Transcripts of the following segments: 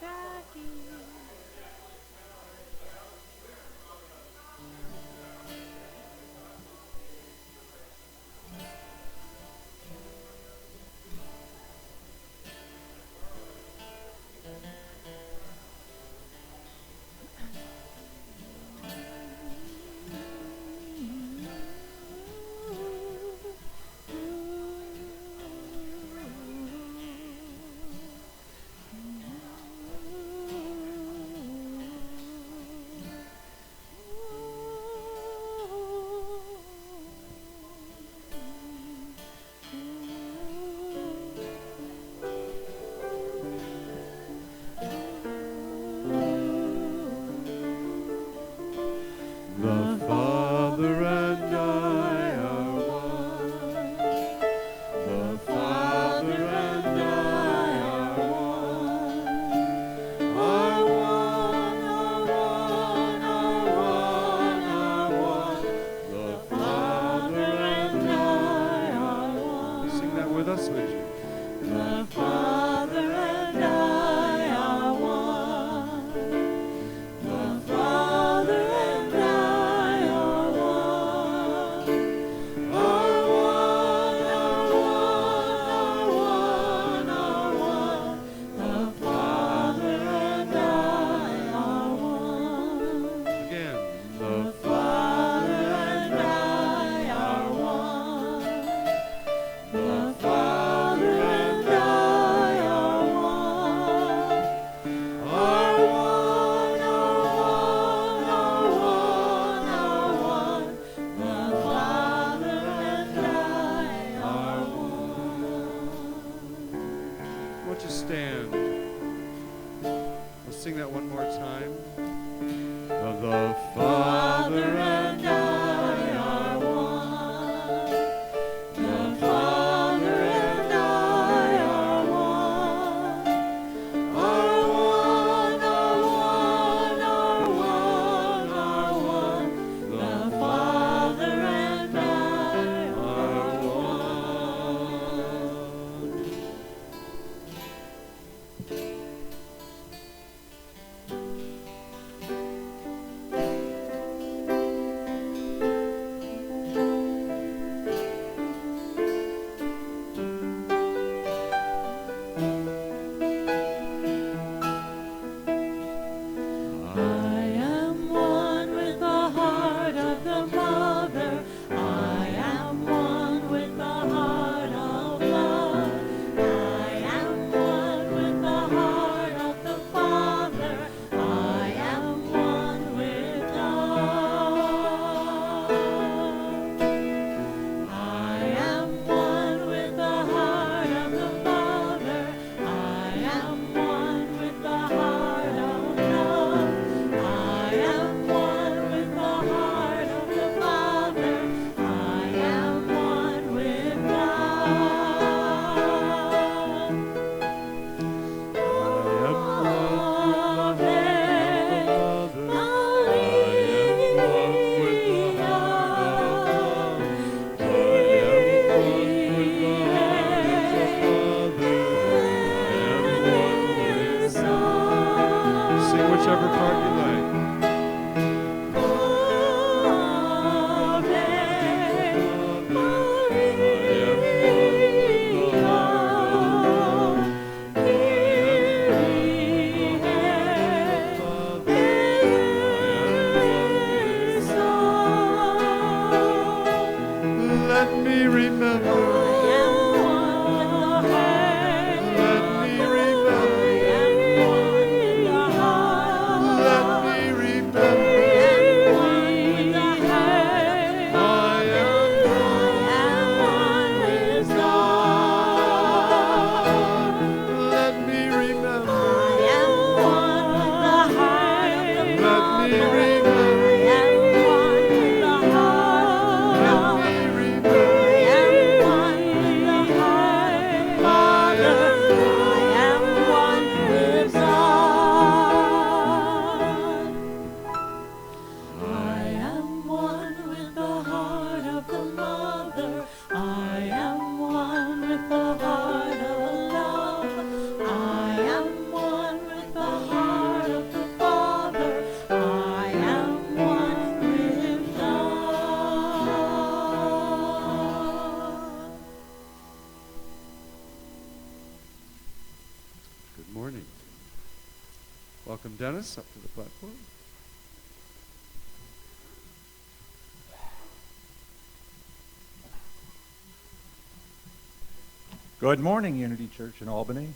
Jackie. The Father and I are one. The Father and I are one. Are one, are one, are one. The Father and I are one. Sing that with us, would you? The Father and I are one. The Father and I are one. Are one, are one, are one. The Father and I are one. Again. The Father and I are one. The Father and I are one. Are one, are one. The Father and I are one. Won't you stand? We'll sing that one more time. The Father and I are one. The Father and I are one. Are one, are one. The Father and I are one. morning. Welcome, Dennis, up to the platform. Good morning, Unity Church in Albany.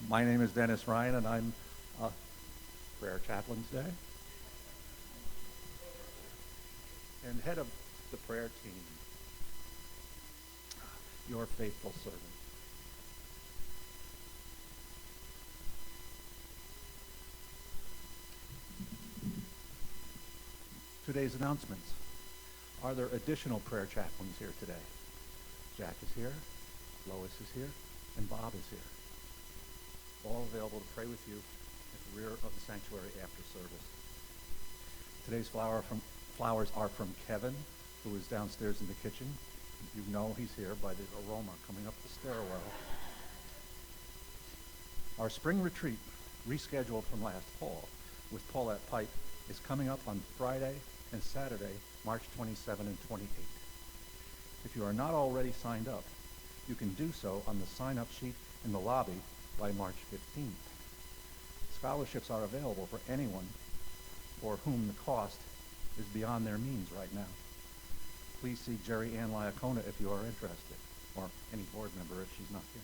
My name is Dennis Ryan, and I'm prayer chaplain today and head of the prayer team, your faithful servant. Today's announcements. Are there additional prayer chaplains here today? Jack is here, Lois is here, and Bob is here. All available to pray with you at the rear of the sanctuary after service. Today's flowers are from Kevin, who is downstairs in the kitchen. You know he's here by the aroma coming up the stairwell. Our spring retreat, rescheduled from last fall with Paulette Pipe, is coming up on Friday and Saturday, March 27 and 28. If you are not already signed up, you can do so on the sign-up sheet in the lobby by March 15th. Scholarships are available for anyone for whom the cost is beyond their means right now. Please see Cheri if you are interested, or any board member if she's not here.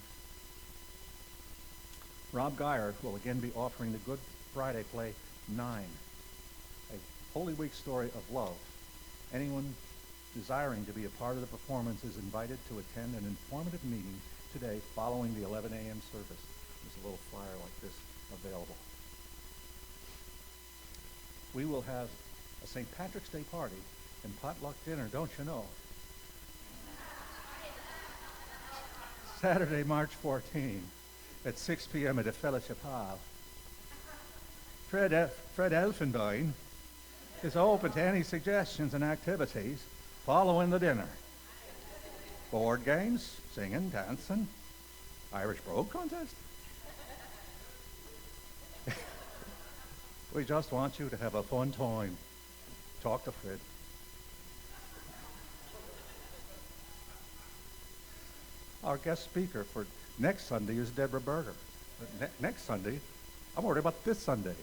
Rob Geyer will again be offering the Good Friday play 9, a Holy Week story of love. Anyone desiring to be a part of the performance is invited to attend an informative meeting today following the 11 a.m. service. There's a little flyer like this available. We will have a St. Patrick's Day party and potluck dinner, don't you know? Saturday, March 14 at 6 p.m. at the Fellowship Hall. Fred Elfenbein is open to any suggestions and activities following the dinner. Board games, singing, dancing, Irish brogue contest. We just want you to have a fun time. Talk to Fred. Our guest speaker for next Sunday is Deborah Berger. Next Sunday, I'm worried about this Sunday.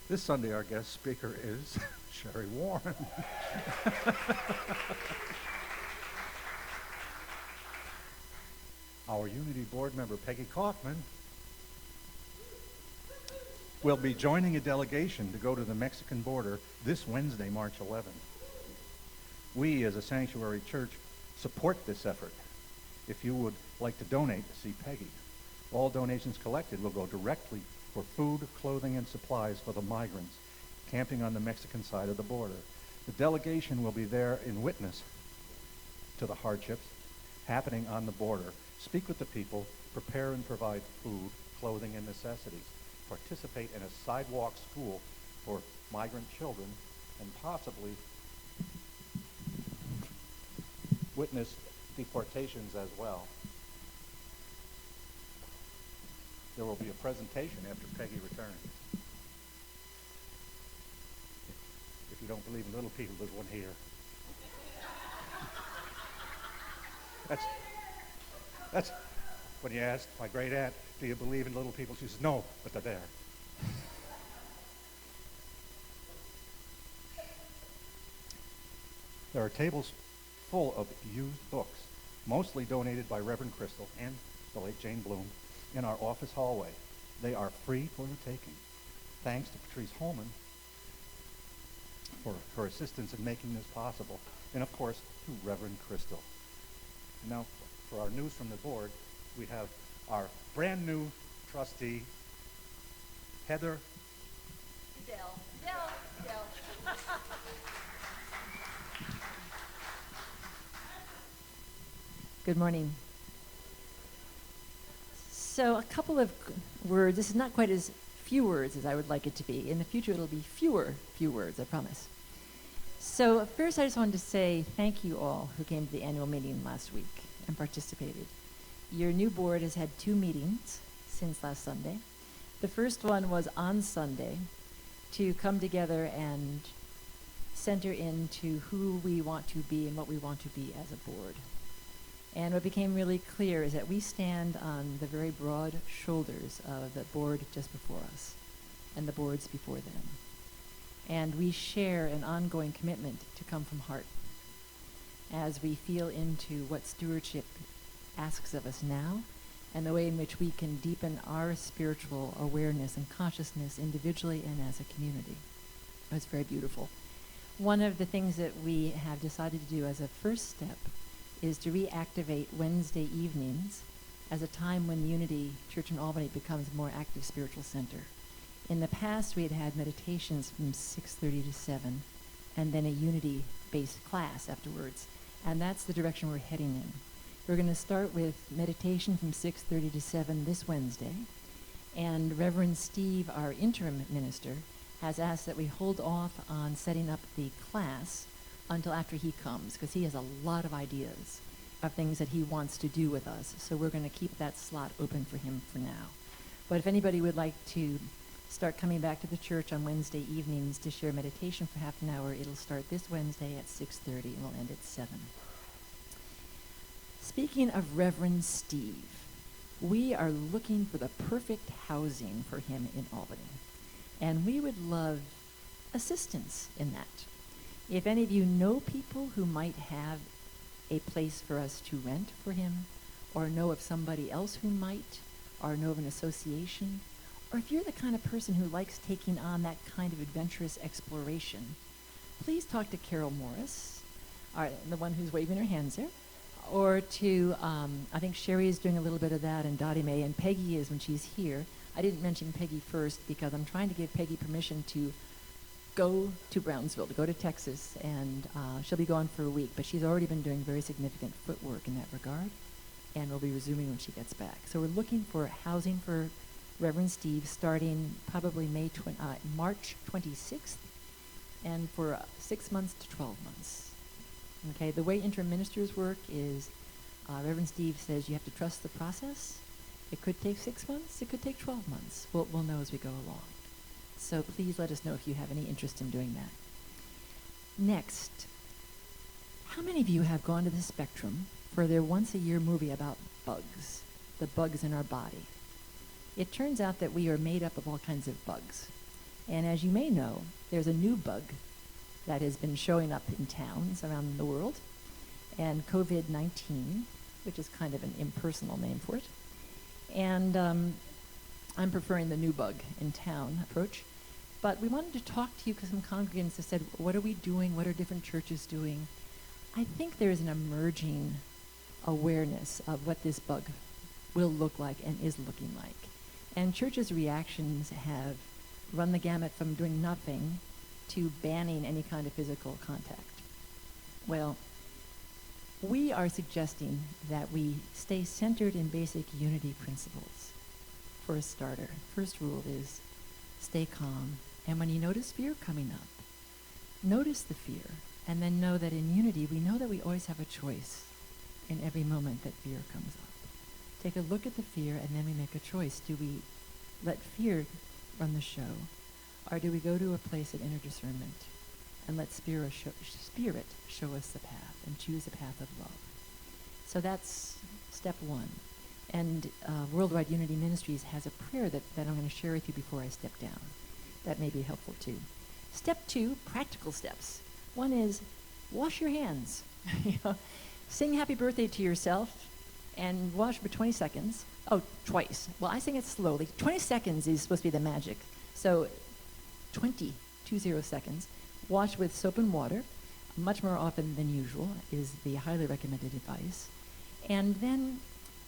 This Sunday, our guest speaker is Cheri Warren. Our Unity board member, Peggy Kaufman, will be joining a delegation to go to the Mexican border this Wednesday, March 11th. We, as a sanctuary church, support this effort. If you would like to donate to see Peggy, all donations collected will go directly for food, clothing, and supplies for the migrants camping on the Mexican side of the border. The delegation will be there in witness to the hardships happening on the border, speak with the people, prepare and provide food, clothing, and necessities, participate in a sidewalk school for migrant children, and possibly witness deportations as well. There will be a presentation after Peggy returns. If you don't believe in little people, there's one here. That's when you asked my great aunt, do you believe in little people? She says, no, but they're there. There are tables full of used books, mostly donated by Reverend Crystal and the late Jane Bloom, in our office hallway. They are free for the taking. Thanks to Patrice Holman for her assistance in making this possible, and of course to Reverend Crystal. And now for our news from the board, we have our brand new trustee, Heather Dell. Good morning. So a couple of words. This is not quite as few words as I would like it to be. In the future, it'll be few words, I promise. So first, I just wanted to say thank you all who came to the annual meeting last week and participated. Your new board has had 2 meetings since last Sunday. The first one was on Sunday to come together and center into who we want to be and what we want to be as a board. And what became really clear is that we stand on the very broad shoulders of the board just before us and the boards before them. And we share an ongoing commitment to come from heart as we feel into what stewardship asks of us now and the way in which we can deepen our spiritual awareness and consciousness individually and as a community. It was very beautiful. One of the things that we have decided to do as a first step is to reactivate Wednesday evenings as a time when Unity Church in Albany becomes a more active spiritual center. In the past, we had had meditations from 6:30 to 7, and then a Unity-based class afterwards. And that's the direction we're heading in. We're going to start with meditation from 6:30 to 7 this Wednesday. And Reverend Steve, our interim minister, has asked that we hold off on setting up the class until after he comes, because he has a lot of ideas of things that he wants to do with us. So we're going to keep that slot open for him for now. But if anybody would like to start coming back to the church on Wednesday evenings to share meditation for half an hour, it'll start this Wednesday at 6:30 and will end at 7. Speaking of Reverend Steve, we are looking for the perfect housing for him in Albany. And we would love assistance in that. If any of you know people who might have a place for us to rent for him, or know of somebody else who might, or know of an association, or if you're the kind of person who likes taking on that kind of adventurous exploration, please talk to Carol Morris, the one who's waving her hands there, or to, I think Cheri is doing a little bit of that, and Dottie Mae, and Peggy is when she's here. I didn't mention Peggy first because I'm trying to give Peggy permission to go to Brownsville, to go to Texas, and she'll be gone for a week, but she's already been doing very significant footwork in that regard, and will be resuming when she gets back. So we're looking for housing for Reverend Steve starting probably March 26th, and for 6 months to 12 months. Okay, the way interim ministers work is Reverend Steve says you have to trust the process. It could take 6 months, it could take 12 months. We'll know as we go along. So please let us know if you have any interest in doing that. Next, how many of you have gone to the Spectrum for their once-a-year movie about bugs, the bugs in our body? It turns out that we are made up of all kinds of bugs. And as you may know, there's a new bug that has been showing up in towns around the world, and COVID-19, which is kind of an impersonal name for it. And I'm preferring the new bug in town approach. But we wanted to talk to you because some congregants have said, what are we doing? What are different churches doing? I think there is an emerging awareness of what this bug will look like and is looking like. And churches' reactions have run the gamut from doing nothing to banning any kind of physical contact. Well, we are suggesting that we stay centered in basic unity principles. For a starter, first rule is stay calm, and when you notice fear coming up, notice the fear, and then know that in unity, we know that we always have a choice in every moment that fear comes up. Take a look at the fear, and then we make a choice. Do we let fear run the show, or do we go to a place of inner discernment and let spirit show us the path and choose a path of love? So that's step one. And Worldwide Unity Ministries has a prayer that I'm going to share with you before I step down. That may be helpful too. Step two, practical steps. One is wash your hands. Sing happy birthday to yourself and wash for 20 seconds. Oh, twice. Well, I sing it slowly. 20 seconds is supposed to be the magic. So 20 seconds. Wash with soap and water, much more often than usual is the highly recommended advice. And then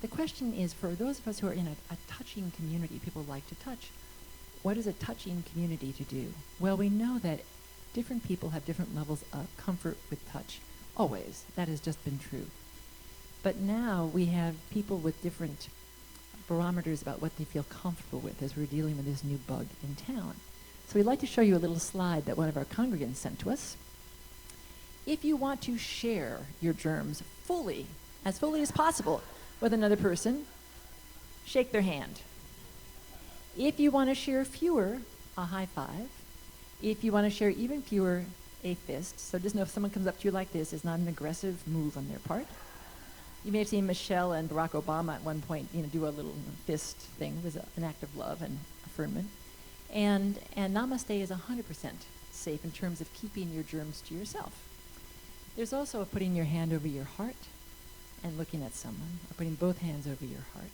the question is, for those of us who are in a touching community, people like to touch, what is a touching community to do? Well, we know that different people have different levels of comfort with touch. Always. That has just been true. But now we have people with different barometers about what they feel comfortable with as we're dealing with this new bug in town. So we'd like to show you a little slide that one of our congregants sent to us. If you want to share your germs fully as possible with another person, shake their hand. If you want to share fewer, a high five. If you want to share even fewer, a fist. So just know if someone comes up to you like this, it's not an aggressive move on their part. You may have seen Michelle and Barack Obama at one point, do a little fist thing. It was an act of love and affirmation. And Namaste is 100% safe in terms of keeping your germs to yourself. There's also putting your hand over your heart and looking at someone, or putting both hands over your heart.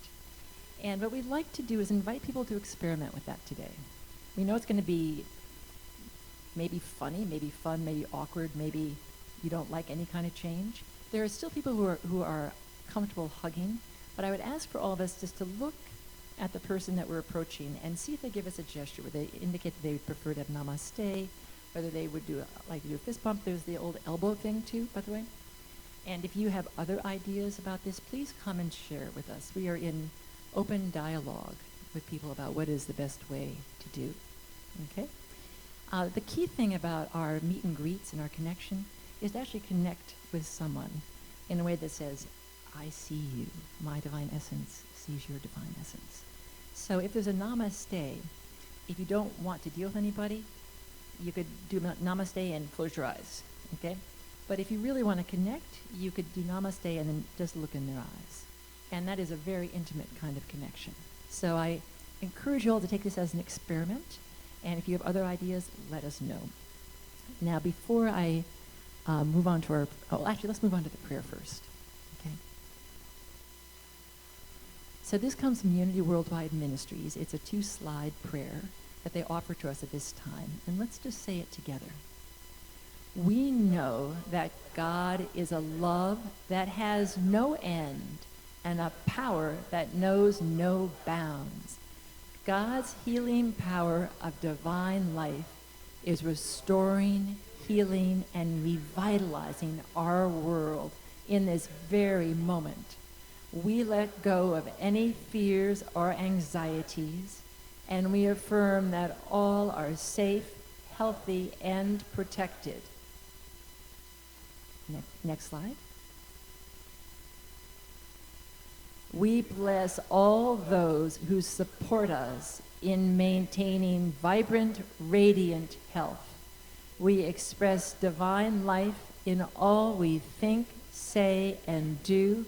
And what we'd like to do is invite people to experiment with that today. We know it's going to be maybe funny, maybe fun, maybe awkward, maybe you don't like any kind of change. There are still people who are comfortable hugging, but I would ask for all of us just to look at the person that we're approaching and see if they give us a gesture where they indicate that they would prefer to have namaste, whether they would like to do a fist bump. There's the old elbow thing too, by the way. And if you have other ideas about this, please come and share it with us. We are in open dialogue with people about what is the best way to do. Okay? The key thing about our meet and greets and our connection is to actually connect with someone in a way that says, I see you. My divine essence sees your divine essence. So if there's a namaste, if you don't want to deal with anybody, you could do namaste and close your eyes, okay? But if you really want to connect, you could do namaste and then just look in their eyes. And that is a very intimate kind of connection. So I encourage you all to take this as an experiment. And if you have other ideas, let us know. Now, before I move on to let's move on to the prayer first. Okay. So this comes from Unity Worldwide Ministries. It's a 2-slide prayer that they offer to us at this time. And let's just say it together. We know that God is a love that has no end and a power that knows no bounds. God's healing power of divine life is restoring, healing, and revitalizing our world in this very moment. We let go of any fears or anxieties, and we affirm that all are safe, healthy, and protected. Next slide. We bless all those who support us in maintaining vibrant, radiant health. We express divine life in all we think, say, and do.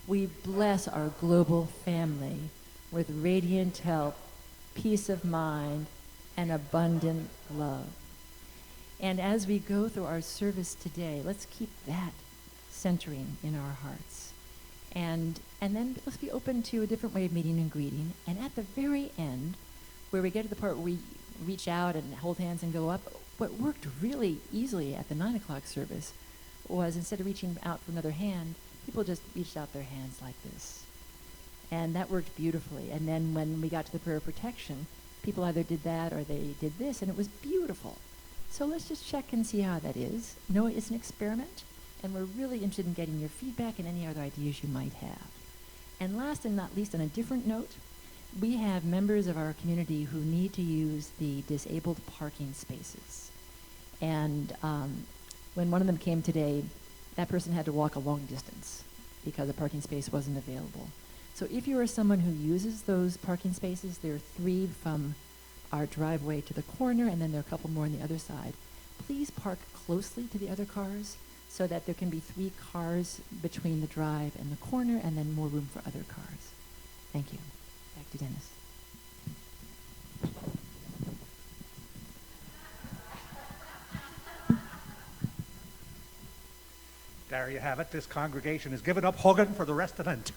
We bless our global family with radiant health, peace of mind, and abundant love. And as we go through our service today, let's keep that centering in our hearts. And then let's be open to a different way of meeting and greeting. And at the very end, where we get to the part where we reach out and hold hands and go up, what worked really easily at the 9 o'clock service was instead of reaching out for another hand, people just reached out their hands like this. And that worked beautifully. And then when we got to the prayer of protection, people either did that or they did this, and it was beautiful. So let's just check and see how that is. No, it's an experiment, and we're really interested in getting your feedback and any other ideas you might have. And last and not least, on a different note, we have members of our community who need to use the disabled parking spaces. And when one of them came today, that person had to walk a long distance because a parking space wasn't available. So if you are someone who uses those parking spaces, there are 3 from our driveway to the corner, and then there are a couple more on the other side. Please park closely to the other cars so that there can be 3 cars between the drive and the corner, and then more room for other cars. Thank you. Back to Dennis. There you have it. This congregation has given up hugging for the rest of the night.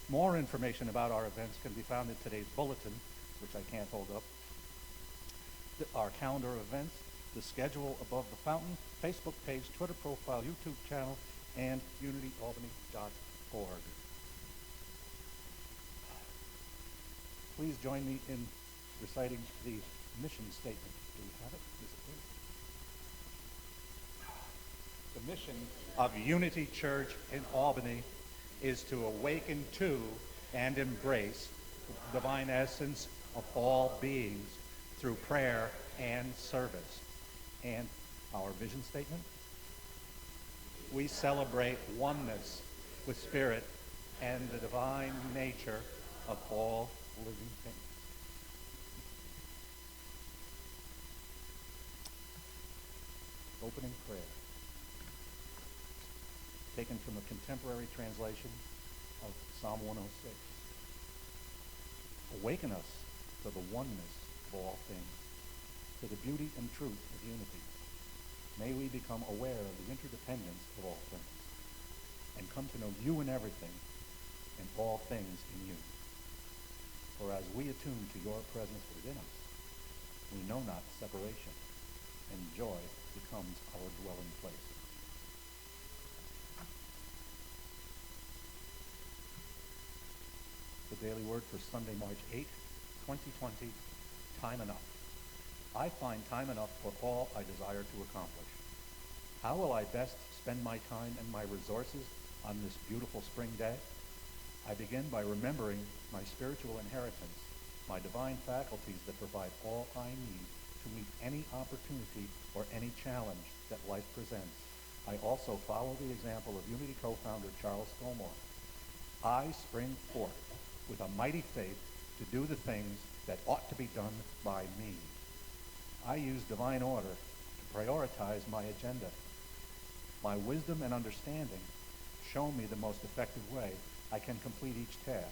More information about our events can be found in today's bulletin, which I can't hold up. Our calendar of events, the schedule above the fountain, Facebook page, Twitter profile, YouTube channel, and unityalbany.org. Please join me in reciting the mission statement. Do we have it? Is it here? The mission of Unity Church in Albany is to awaken to and embrace the divine essence of all beings through prayer and service. And our vision statement? We celebrate oneness with spirit and the divine nature of all living things. Opening prayer, taken from a contemporary translation of Psalm 106. Awaken us to the oneness of all things, to the beauty and truth of unity. May we become aware of the interdependence of all things, and come to know you in everything, and all things in you. For as we attune to your presence within us, we know not separation, and joy becomes our dwelling place. The daily word for Sunday, March 8, 2020, time enough. I find time enough for all I desire to accomplish. How will I best spend my time and my resources on this beautiful spring day? I begin by remembering my spiritual inheritance, my divine faculties that provide all I need to meet any opportunity or any challenge that life presents. I also follow the example of Unity co-founder Charles Fillmore. I spring forth with a mighty faith to do the things that ought to be done by me. I use divine order to prioritize my agenda. My wisdom and understanding show me the most effective way I can complete each task.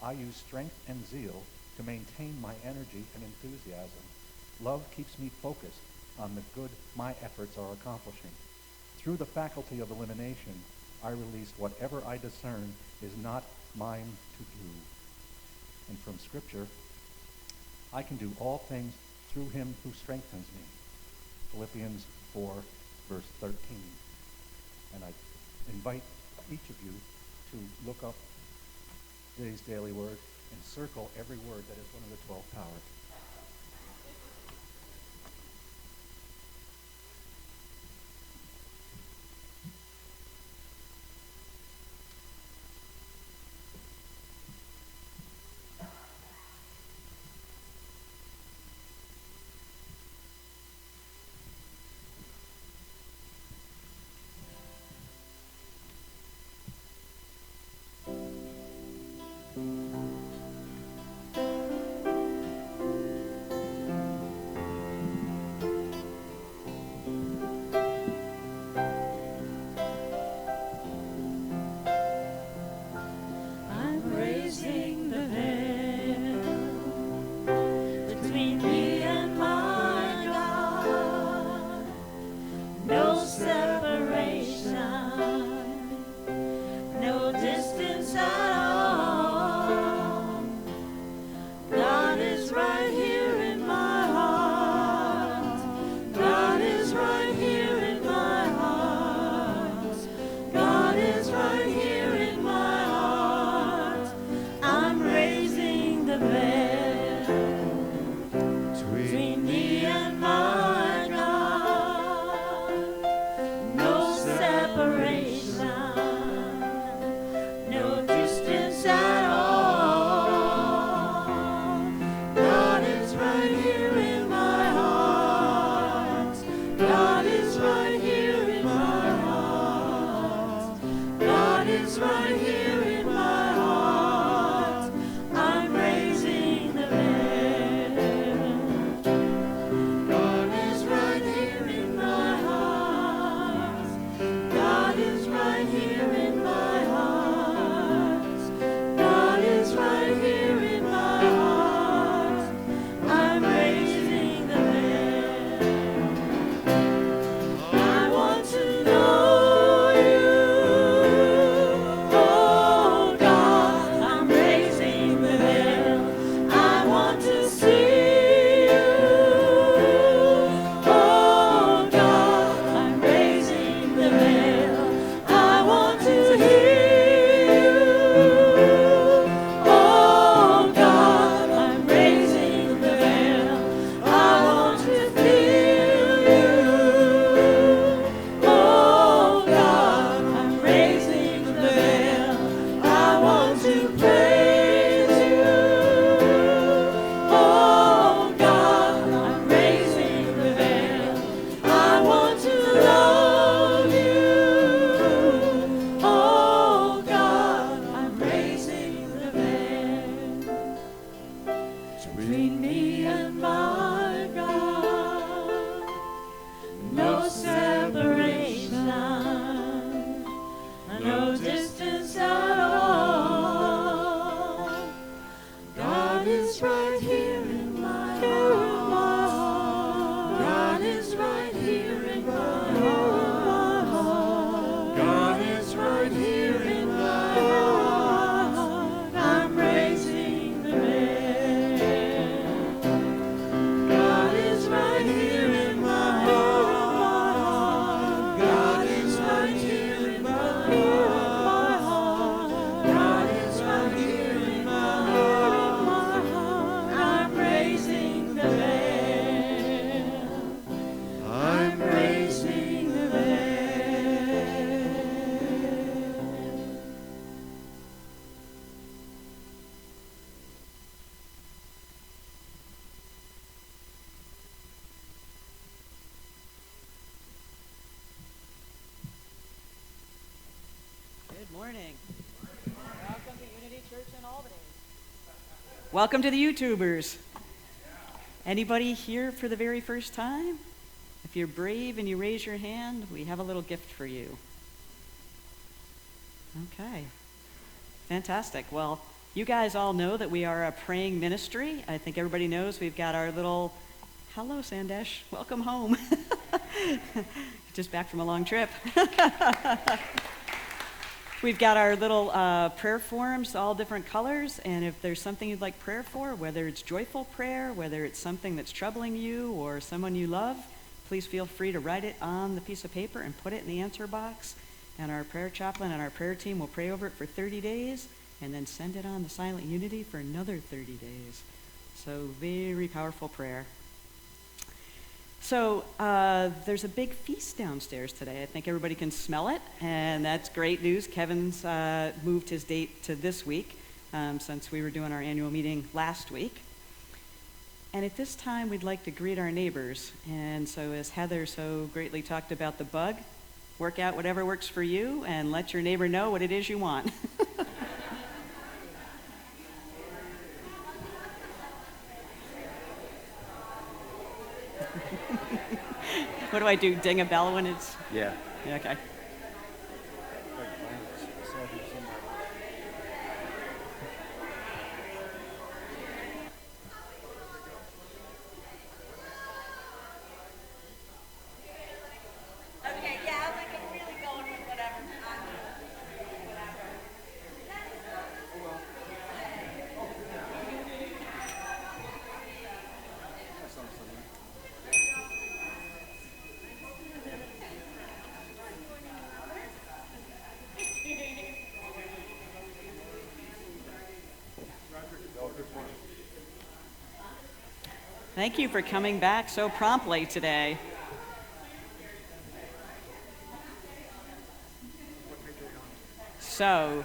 I use strength and zeal to maintain my energy and enthusiasm. Love keeps me focused on the good my efforts are accomplishing. Through the faculty of elimination, I release whatever I discern is not mine to do. And from Scripture, I can do all things through him who strengthens me. Philippians 4, verse 13. And I invite each of you to look up today's daily word and circle every word that is one of the 12 powers. Oh distance at all. God is right here in my heart. God is right here in my heart. God is right here in my heart. I'm raising the dead. God is right here in my heart. God is right here in my heart. God is right here in my heart. I'm raising the veil. I'm raising the veil. Good morning. Welcome to Unity Church in Albany. Welcome to the YouTubers. Anybody here for the very first time? If you're brave and you raise your hand, we have a little gift for you. Okay. Fantastic. Well, you guys all know that we are a praying ministry. I think everybody knows we've got our little, hello Sandesh, welcome home. Just back from a long trip. We've got our little prayer forms, all different colors, and if there's something you'd like prayer for, whether it's joyful prayer, whether it's something that's troubling you or someone you love, please feel free to write it on the piece of paper and put it in the answer box, and our prayer chaplain and our prayer team will pray over it for 30 days and then send it on to Silent Unity for another 30 days. So very powerful prayer. So there's a big feast downstairs today. I think everybody can smell it, and that's great news. Kevin's moved his date to this week since we were doing our annual meeting last week. And at this time, we'd like to greet our neighbors. And so as Heather so greatly talked about the bug, work out whatever works for you and let your neighbor know what it is you want. What do I do? Ding a bell when it's... Yeah. Yeah, okay. Okay, yeah, like I'm really going with whatever. Thank you for coming back so promptly today. So,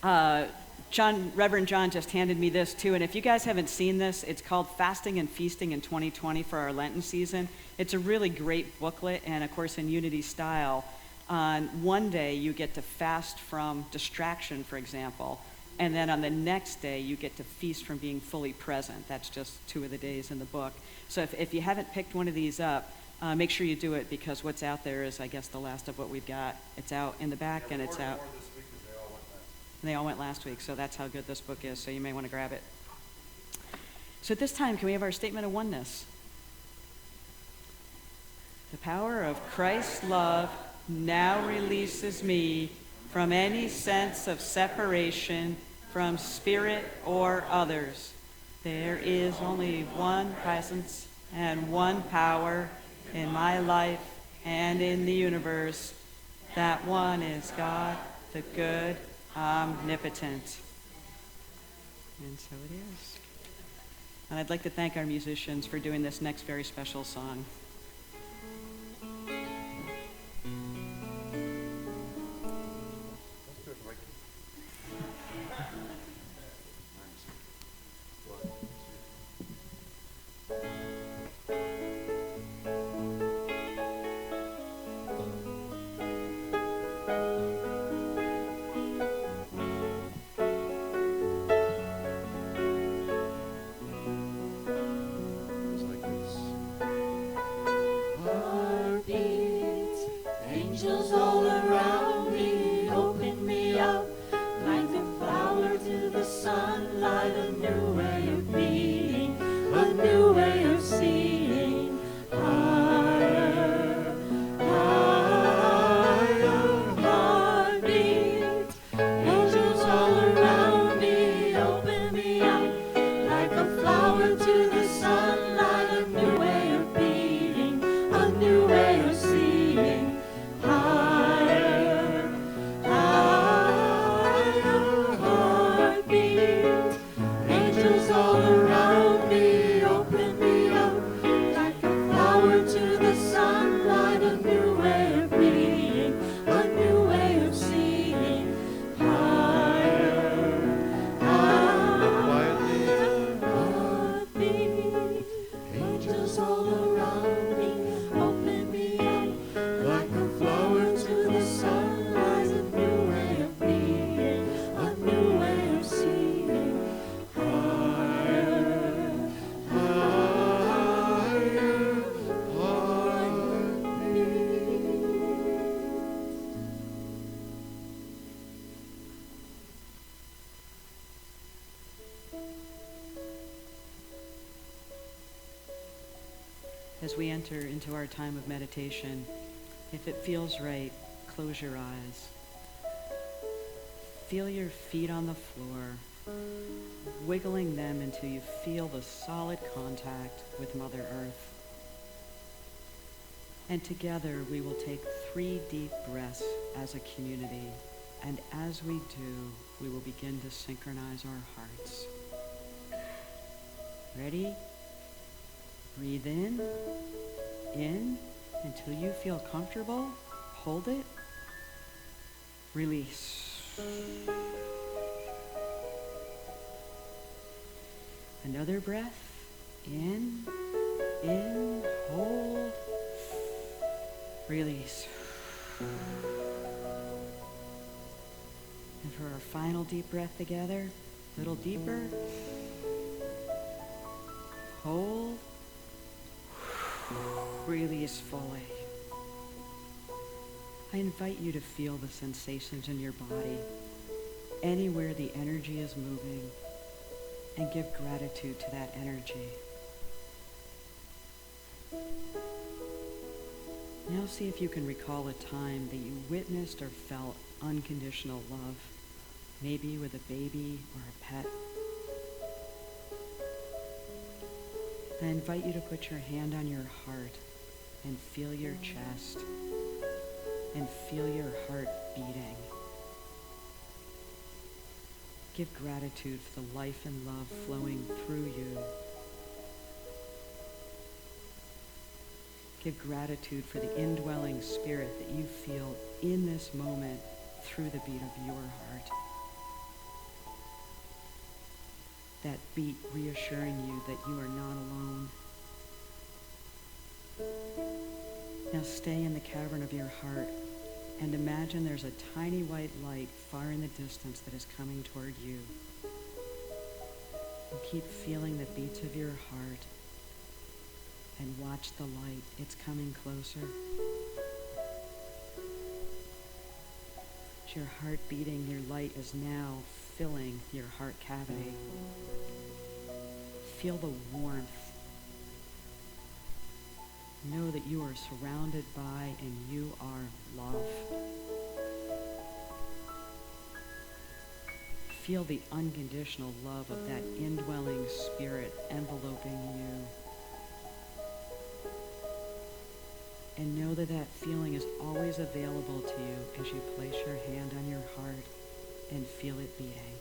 Reverend John just handed me this too, and if you guys haven't seen this, it's called Fasting and Feasting in 2020 for our Lenten season. It's a really great booklet, and of course in Unity style. On one day you get to fast from distraction, for example, and then on the next day you get to feast from being fully present. That's just 2 of the days in the book. So if you haven't picked one of these up, make sure you do it, because what's out there is, I guess, the last of what we've got. It's out in the back, and it's out. They all went last week, so that's how good this book is, so you may want to grab it. So at this time, can we have our statement of oneness? The power of Christ's love now releases me from any sense of separation from spirit or others. There is only one presence and one power in my life and in the universe. That one is God, the good, omnipotent. And so it is. And I'd like to thank our musicians for doing this next very special song. It's like this. as we enter into our time of meditation, if it feels right, close your eyes. Feel your feet on the floor, wiggling them until you feel the solid contact with Mother Earth. And together we will take 3 deep breaths as a community. And as we do, we will begin to synchronize our hearts. Ready? Breathe in until you feel comfortable. Hold it. Release. Another breath. In, hold, release. And for our final deep breath together, a little deeper. Hold, release fully. I invite you to feel the sensations in your body, anywhere the energy is moving, and give gratitude to that energy. Now see if you can recall a time that you witnessed or felt unconditional love, maybe with a baby or a pet. I invite you to put your hand on your heart and feel your chest and feel your heart beating. Give gratitude for the life and love flowing through you. Give gratitude for the indwelling spirit that you feel in this moment through the beat of your heart. That beat reassuring you that you are not alone. Now stay in the cavern of your heart and imagine there's a tiny white light far in the distance that is coming toward you. And keep feeling the beats of your heart and watch the light. It's coming closer. As your heart beating, your light is now filling your heart cavity. Feel the warmth. Know that you are surrounded by and you are love. Feel the unconditional love of that indwelling spirit enveloping you. And know that that feeling is always available to you as you place your hand on your heart and feel it beating.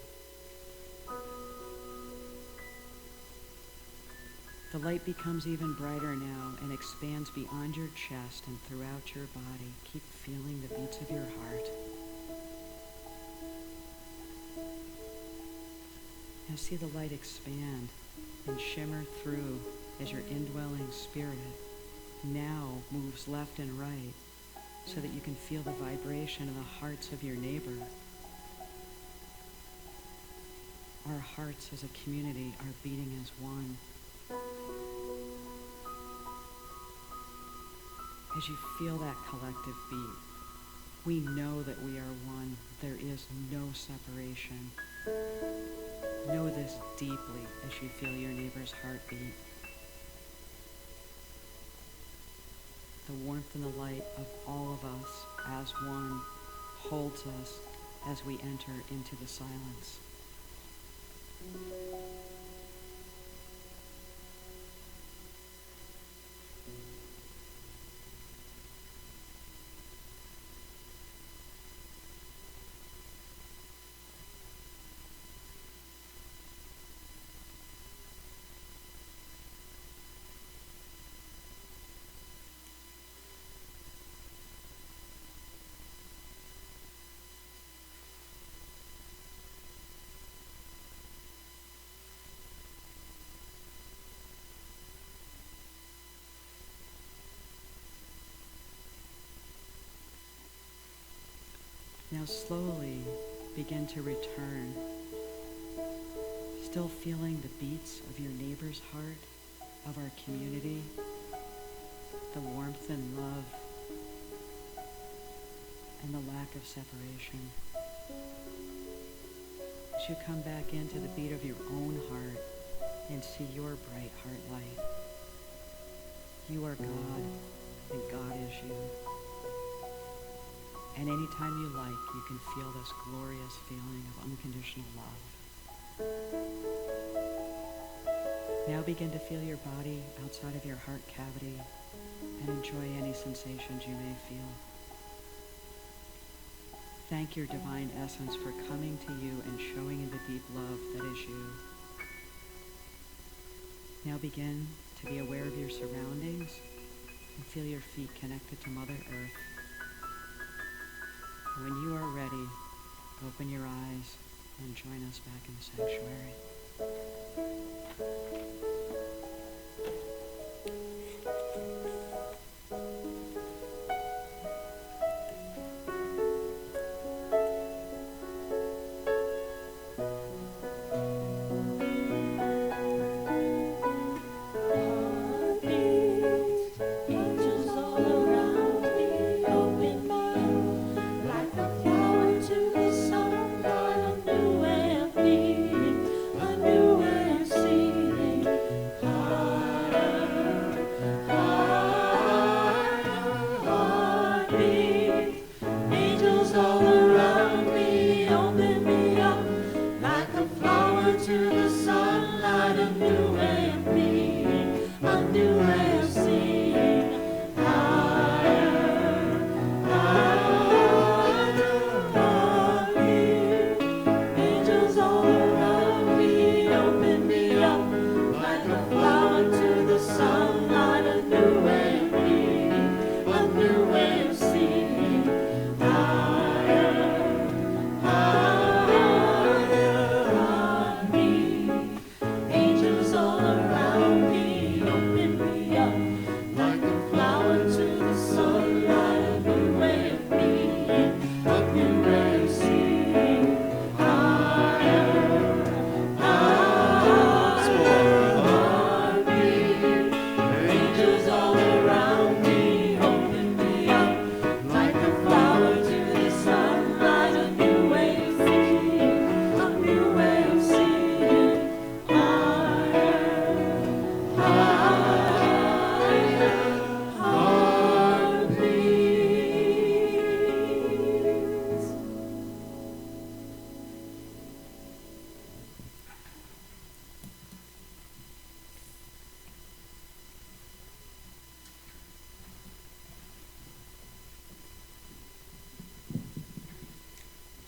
The light becomes even brighter now and expands beyond your chest and throughout your body. Keep feeling the beats of your heart. Now see the light expand and shimmer through as your indwelling spirit now moves left and right so that you can feel the vibration in the hearts of your neighbor. Our hearts as a community are beating as one. As you feel that collective beat, we know that we are one. There is no separation. Know this deeply as you feel your neighbor's heartbeat. The warmth and the light of all of us as one holds us as we enter into the silence. Now slowly begin to return, still feeling the beats of your neighbor's heart, of our community, the warmth and love, and the lack of separation. As you come back into the beat of your own heart and see your bright heart light. You are God, and God is you. And anytime you like, you can feel this glorious feeling of unconditional love. Now begin to feel your body outside of your heart cavity and enjoy any sensations you may feel. Thank your divine essence for coming to you and showing you the deep love that is you. Now begin to be aware of your surroundings and feel your feet connected to Mother Earth. When you are ready, open your eyes and join us back in the sanctuary.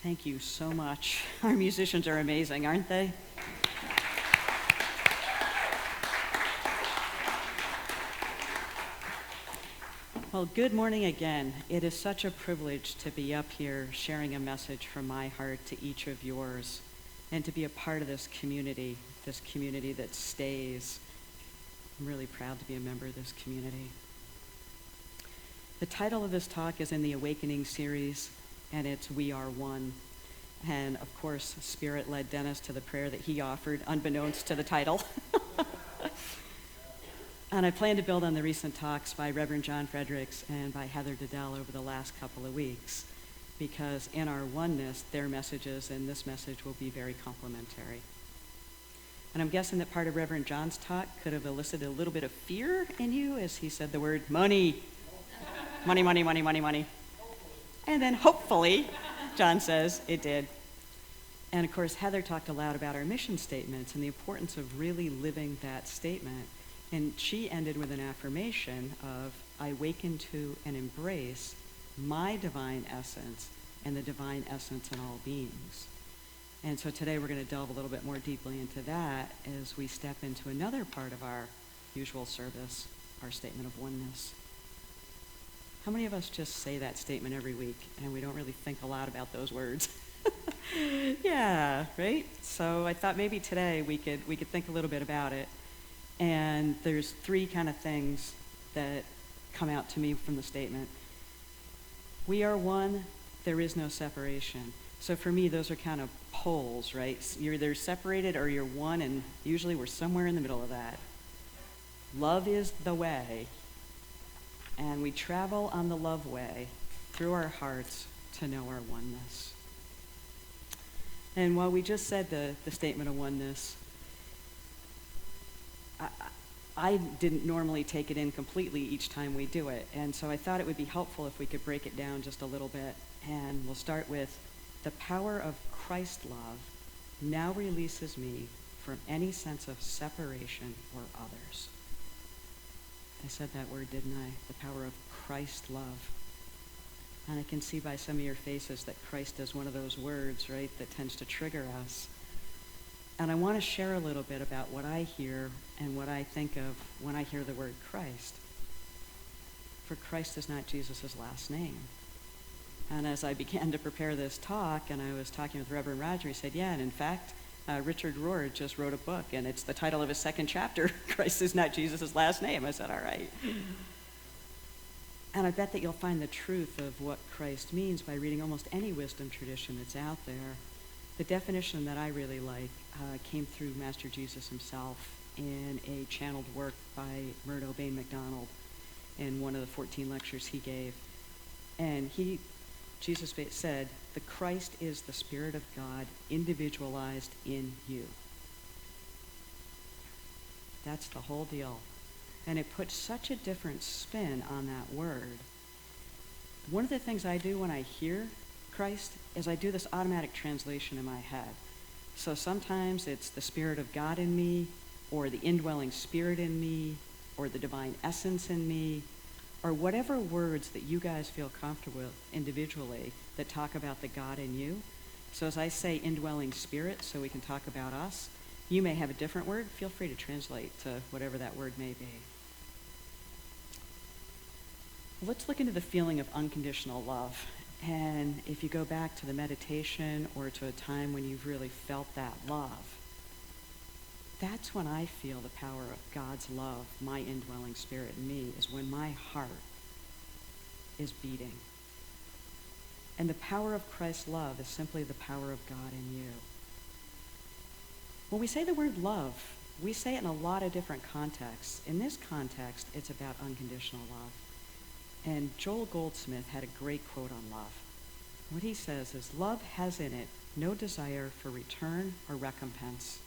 Thank you so much. Our musicians are amazing, aren't they? Well, good morning again. It is such a privilege to be up here sharing a message from my heart to each of yours and to be a part of this community that stays. I'm really proud to be a member of this community. The title of this talk is in the Awakening series, and it's We Are One. And of course, Spirit led Dennis to the prayer that he offered, unbeknownst to the title. And I plan to build on the recent talks by Reverend John Fredericks and by Heather Diddell over the last couple of weeks, because in our oneness, their messages and this message will be very complementary. And I'm guessing that part of Reverend John's talk could have elicited a little bit of fear in you as he said the word money. Money, money, money, money, money. And then hopefully, John says, it did. And of course, Heather talked a lot about our mission statements and the importance of really living that statement. And she ended with an affirmation of, I awaken to and embrace my divine essence and the divine essence in all beings. And so today we're going to delve a little bit more deeply into that as we step into another part of our usual service, our statement of oneness. How many of us just say that statement every week and we don't really think a lot about those words? Yeah, right? So I thought maybe today we could think a little bit about it. And there's three kind of things that come out to me from the statement. We are one, there is no separation. So for me, those are kind of poles, right? You're either separated or you're one, and usually we're somewhere in the middle of that. Love is the way, and we travel on the love way through our hearts to know our oneness. And while we just said the statement of oneness, I didn't normally take it in completely each time we do it. And so I thought it would be helpful if we could break it down just a little bit. And we'll start with, the power of Christ love now releases me from any sense of separation or others. I said that word, didn't I? The power of Christ love. And I can see by some of your faces that Christ is one of those words, right, that tends to trigger us. And I want to share a little bit about what I hear and what I think of when I hear the word Christ. For Christ is not Jesus' last name. And as I began to prepare this talk, and I was talking with Reverend Roger, he said, yeah, and in fact, Richard Rohr just wrote a book, and it's the title of his second chapter, Christ is not Jesus' last name. I said, all right. And I bet that you'll find the truth of what Christ means by reading almost any wisdom tradition that's out there. The definition that I really like came through Master Jesus himself in a channeled work by Murdo Bain MacDonald in one of the 14 lectures he gave. And Jesus said, the Christ is the Spirit of God individualized in you. That's the whole deal. And it puts such a different spin on that word. One of the things I do when I hear Christ is I do this automatic translation in my head. So sometimes it's the Spirit of God in me, or the indwelling Spirit in me, or the divine essence in me, or whatever words that you guys feel comfortable with individually that talk about the God in you. So as I say indwelling Spirit, so we can talk about us, you may have a different word. Feel free to translate to whatever that word may be. Let's look into the feeling of unconditional love. And if you go back to the meditation or to a time when you've really felt that love, that's when I feel the power of God's love, my indwelling Spirit in me, is when my heart is beating. And the power of Christ's love is simply the power of God in you. When we say the word love, we say it in a lot of different contexts. In this context, it's about unconditional love. And Joel Goldsmith had a great quote on love. What he says is, love has in it no desire for return or recompense.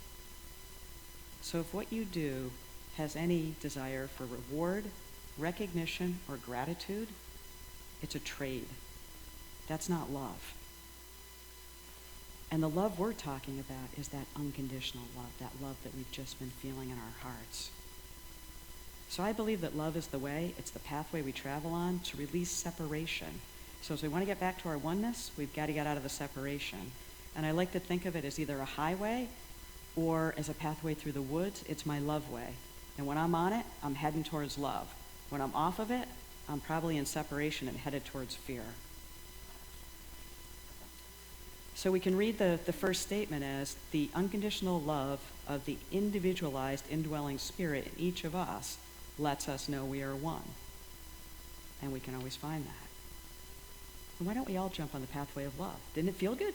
So if what you do has any desire for reward, recognition, or gratitude, it's a trade. That's not love. And the love we're talking about is that unconditional love, that love that we've just been feeling in our hearts. So I believe that love is the way, it's the pathway we travel on to release separation. So as we want to get back to our oneness, we've got to get out of the separation. And I like to think of it as either a highway or as a pathway through the woods. It's my love way. And when I'm on it, I'm heading towards love. When I'm off of it, I'm probably in separation and headed towards fear. So we can read the first statement as the unconditional love of the individualized indwelling Spirit in each of us lets us know we are one. And we can always find that. And why don't we all jump on the pathway of love? Didn't it feel good?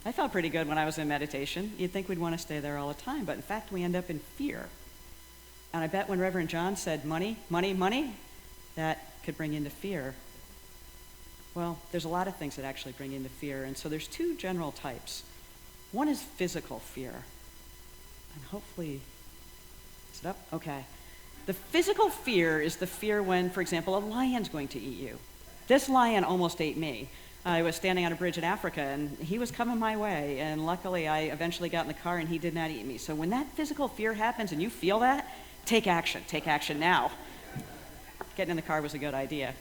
I felt pretty good when I was in meditation. You'd think we'd want to stay there all the time, but in fact we end up in fear. And I bet when Reverend John said money, money, money, that could bring into fear. Well, there's a lot of things that actually bring into fear, and so there's two general types. One is physical fear. And hopefully, is it up? Okay. The physical fear is the fear when, for example, a lion's going to eat you. This lion almost ate me. I was standing on a bridge in Africa, and he was coming my way, and luckily I eventually got in the car, and he did not eat me. So when that physical fear happens and you feel that, take action. Take action now. Getting in the car was a good idea.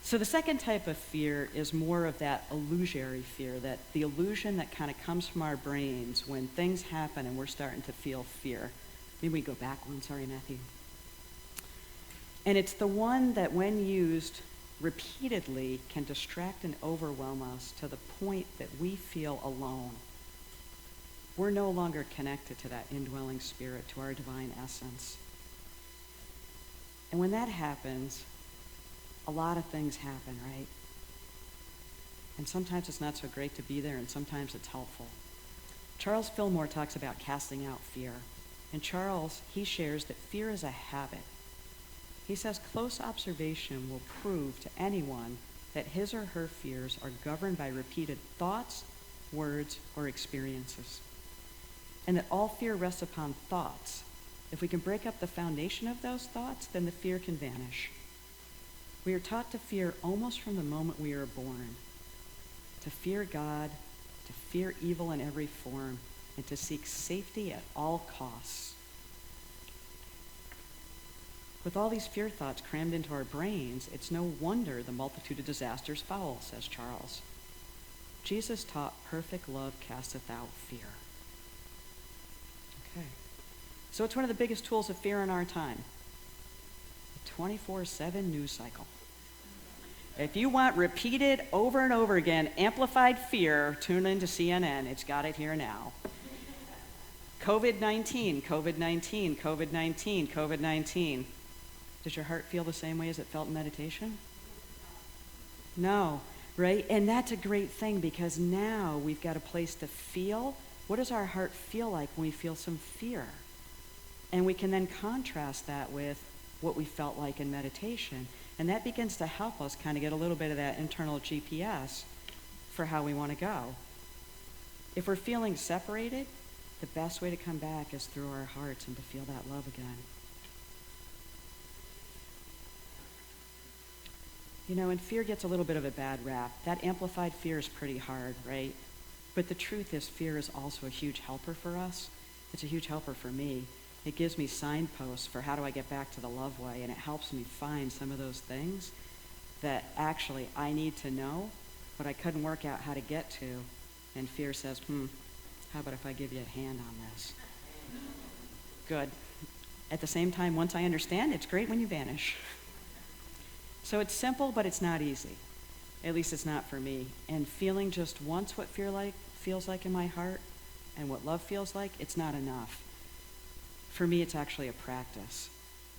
So the second type of fear is more of that illusory fear, that the illusion that kind of comes from our brains when things happen and we're starting to feel fear. Maybe we go back one, sorry, Matthew. And it's the one that when used repeatedly can distract and overwhelm us to the point that we feel alone. We're no longer connected to that indwelling Spirit, to our divine essence. And when that happens, a lot of things happen, right? And sometimes it's not so great to be there, and sometimes it's helpful. Charles Fillmore talks about casting out fear. And Charles, he shares that fear is a habit. He says close observation will prove to anyone that his or her fears are governed by repeated thoughts, words, or experiences. And that all fear rests upon thoughts, If we can break up the foundation of those thoughts, then the fear can vanish. We are taught to fear almost from the moment we are born. To fear God, to fear evil in every form, and to seek safety at all costs. With all these fear thoughts crammed into our brains, it's no wonder the multitude of disasters follow, says Charles. Jesus taught perfect love casteth out fear. Okay. So it's one of the biggest tools of fear in our time. The 24/7 news cycle. If you want repeated over and over again, amplified fear, tune into CNN. It's got it here now. COVID-19, COVID-19, COVID-19, COVID-19. Does your heart feel the same way as it felt in meditation? No, right? And that's a great thing because now we've got a place to feel. What does our heart feel like when we feel some fear? And we can then contrast that with what we felt like in meditation. And that begins to help us kind of get a little bit of that internal GPS for how we want to go. If we're feeling separated, the best way to come back is through our hearts and to feel that love again. You know, and fear gets a little bit of a bad rap. That amplified fear is pretty hard, right? But the truth is fear is also a huge helper for us. It's a huge helper for me. It gives me signposts for how do I get back to the love way, and it helps me find some of those things that actually I need to know, but I couldn't work out how to get to. And fear says, how about if I give you a hand on this? Good. At the same time, once I understand, it's great when you vanish. So it's simple, but it's not easy. At least it's not for me. And feeling just once what fear feels like in my heart and what love feels like, it's not enough. For me, it's actually a practice.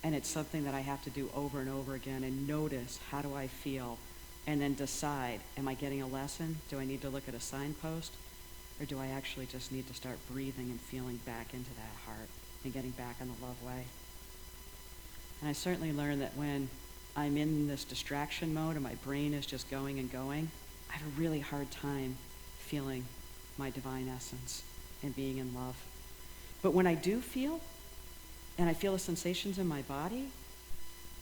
And it's something that I have to do over and over again and notice how do I feel and then decide, am I getting a lesson? Do I need to look at a signpost? Or do I actually just need to start breathing and feeling back into that heart and getting back on the love way? And I certainly learned that when I'm in this distraction mode and my brain is just going and going, I have a really hard time feeling my divine essence and being in love. But when I do feel, and I feel the sensations in my body,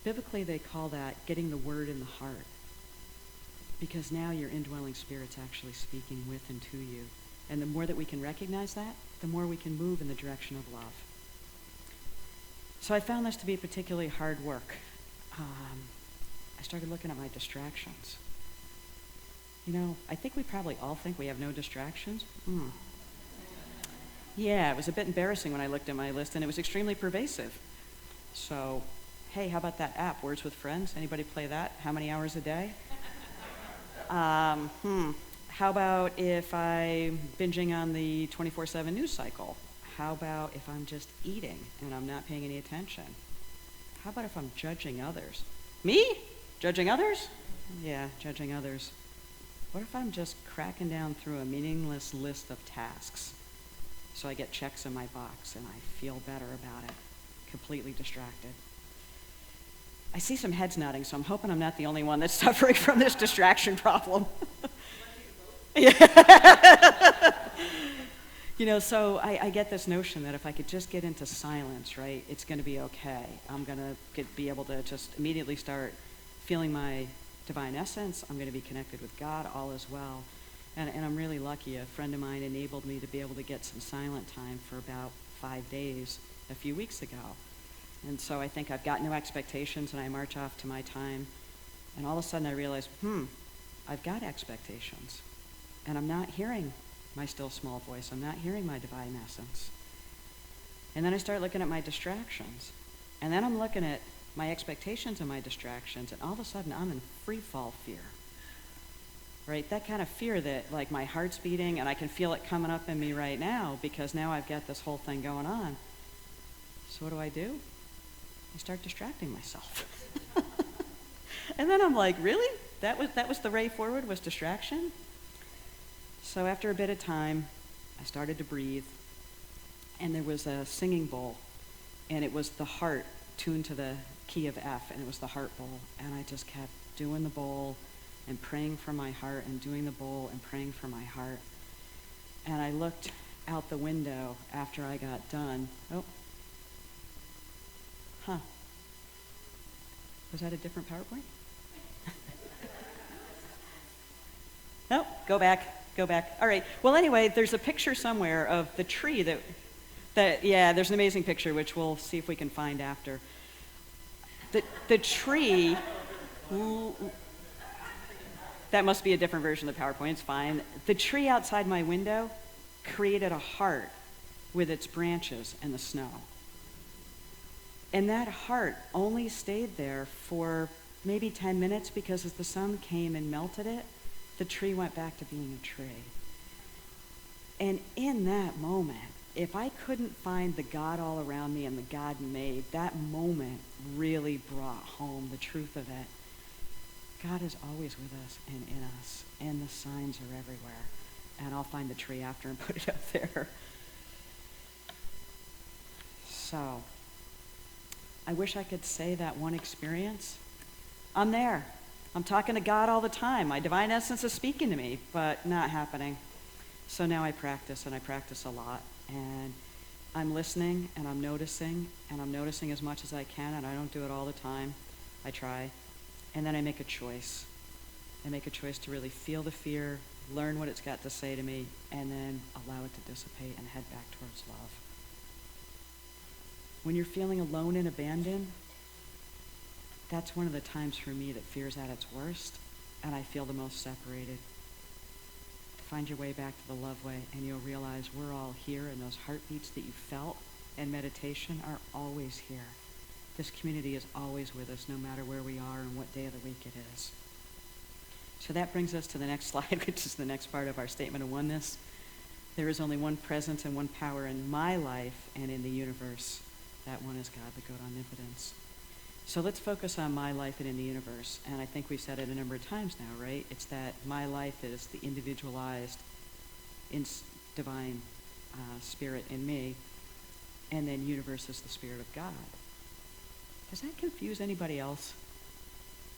biblically they call that getting the word in the heart. Because now your indwelling spirit's actually speaking with and to you. And the more that we can recognize that, the more we can move in the direction of love. So I found this to be particularly hard work. I started looking at my distractions. You know, I think we probably all think we have no distractions. Yeah, it was a bit embarrassing when I looked at my list, and it was extremely pervasive. So, hey, how about that app, Words with Friends? Anybody play that? How many hours a day? How about if I'm binging on the 24/7 news cycle? How about if I'm just eating and I'm not paying any attention? How about if I'm judging others? Me? Judging others? Yeah, judging others. What if I'm just cracking down through a meaningless list of tasks? So I get checks in my box and I feel better about it. Completely distracted. I see some heads nodding, so I'm hoping I'm not the only one that's suffering from this distraction problem. Yeah. You know, so I get this notion that if I could just get into silence, right, it's going to be okay. I'm going to be able to just immediately start feeling my divine essence. I'm going to be connected with God, all is well. And I'm really lucky. A friend of mine enabled me to be able to get some silent time for about 5 days a few weeks ago. And so I think I've got no expectations, and I march off to my time. And all of a sudden I realize, I've got expectations. And I'm not hearing my still small voice. I'm not hearing my divine essence. And then I start looking at my distractions. And then I'm looking at my expectations and my distractions, and all of a sudden I'm in free fall fear. Right? That kind of fear that like my heart's beating and I can feel it coming up in me right now because now I've got this whole thing going on. So what do? I start distracting myself. And then I'm like, really? That was the way forward, was distraction? So after a bit of time, I started to breathe, and there was a singing bowl, and it was the heart tuned to the key of F, and it was the heart bowl, and I just kept doing the bowl and praying for my heart and doing the bowl and praying for my heart. And I looked out the window after I got done. Huh. Was that a different PowerPoint? Nope, go back. All right. Well, anyway, there's a picture somewhere of the tree yeah, there's an amazing picture, which we'll see if we can find after. The tree, that must be a different version of the PowerPoint, it's fine. The tree outside my window created a heart with its branches in the snow. And that heart only stayed there for maybe 10 minutes because as the sun came and melted it, the tree went back to being a tree. And in that moment, if I couldn't find the God all around me and the God made, that moment really brought home the truth of it. God is always with us and in us, and the signs are everywhere. And I'll find the tree after and put it up there. So, I wish I could say that one experience. I'm there. I'm talking to God all the time. My divine essence is speaking to me, but not happening. So now I practice, and I practice a lot. And I'm listening, and I'm noticing as much as I can, and I don't do it all the time. I try. And then I make a choice. I make a choice to really feel the fear, learn what it's got to say to me, and then allow it to dissipate and head back towards love. When you're feeling alone and abandoned, that's one of the times for me that fear's at its worst, and I feel the most separated. Find your way back to the love way, and you'll realize we're all here, and those heartbeats that you felt in meditation are always here. This community is always with us, no matter where we are and what day of the week it is. So that brings us to the next slide, which is the next part of our statement of oneness. There is only one presence and one power in my life and in the universe. That one is God, the good omnipotence. So let's focus on my life and in the universe. And I think we've said it a number of times now, right? It's that my life is the individualized divine spirit in me, and then universe is the spirit of God. Does that confuse anybody else?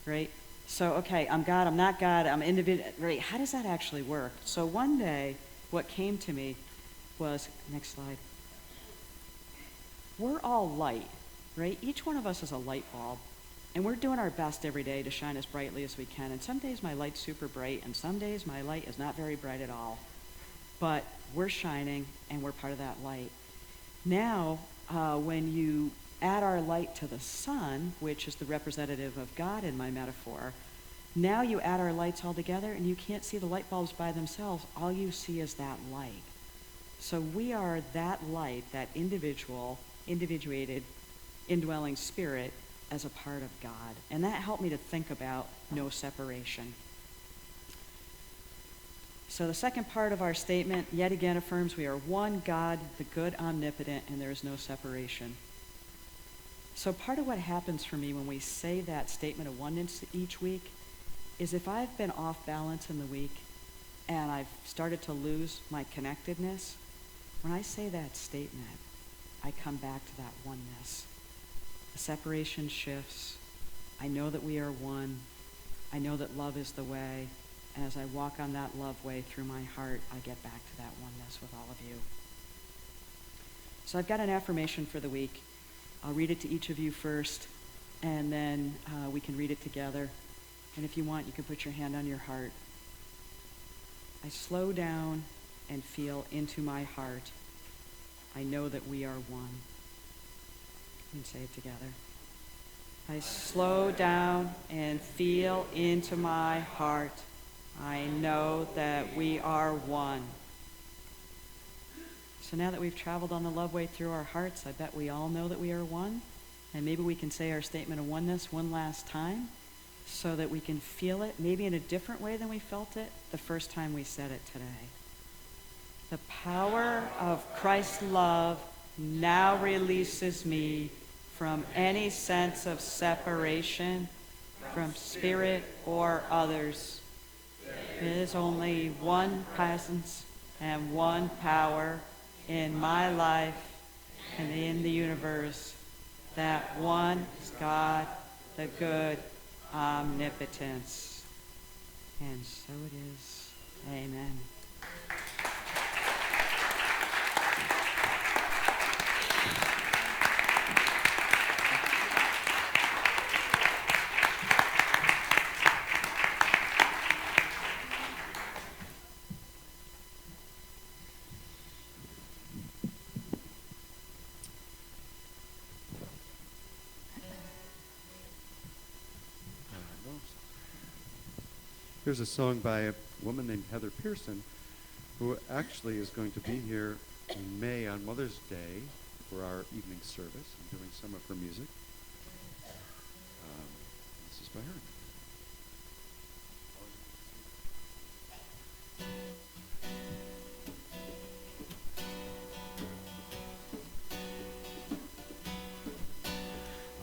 Right? So, okay, I'm God, I'm not God, I'm individual. Right? How does that actually work? So one day, what came to me was, next slide. We're all light, right? Each one of us is a light bulb, and we're doing our best every day to shine as brightly as we can. And some days my light's super bright, and some days my light is not very bright at all. But we're shining, and we're part of that light. Now, when you add our light to the sun, which is the representative of God in my metaphor, now you add our lights all together, and you can't see the light bulbs by themselves. All you see is that light. So we are that light, that individuated, indwelling spirit as a part of God. And that helped me to think about no separation. So the second part of our statement yet again affirms we are one God, the good omnipotent, and there is no separation. So part of what happens for me when we say that statement of oneness each week is if I've been off balance in the week and I've started to lose my connectedness, when I say that statement, I come back to that oneness. The separation shifts. I know that we are one. I know that love is the way. And as I walk on that love way through my heart, I get back to that oneness with all of you. So I've got an affirmation for the week. I'll read it to each of you first, and then we can read it together. And if you want, you can put your hand on your heart. I slow down and feel into my heart. I know that we are one. We can say it together. I slow down and feel into my heart. I know that we are one. So now that we've traveled on the love way through our hearts, I bet we all know that we are one. And maybe we can say our statement of oneness one last time so that we can feel it, maybe in a different way than we felt it the first time we said it today. The power of Christ's love now releases me from any sense of separation from spirit or others. There is only one presence and one power in my life and in the universe. That one is God, the good omnipotence. And so it is. Amen. Here's a song by a woman named Heather Pearson, who actually is going to be here in May on Mother's Day for our evening service. I'm doing some of her music. This is by her.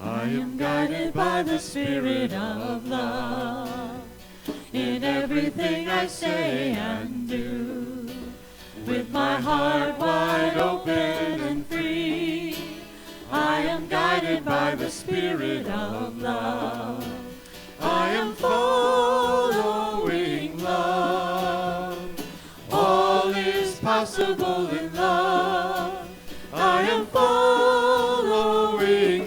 I am guided by the Spirit of love in everything I say and do. With my heart wide open and free, I am guided by the Spirit of love. I am following love. All is possible in love. I am following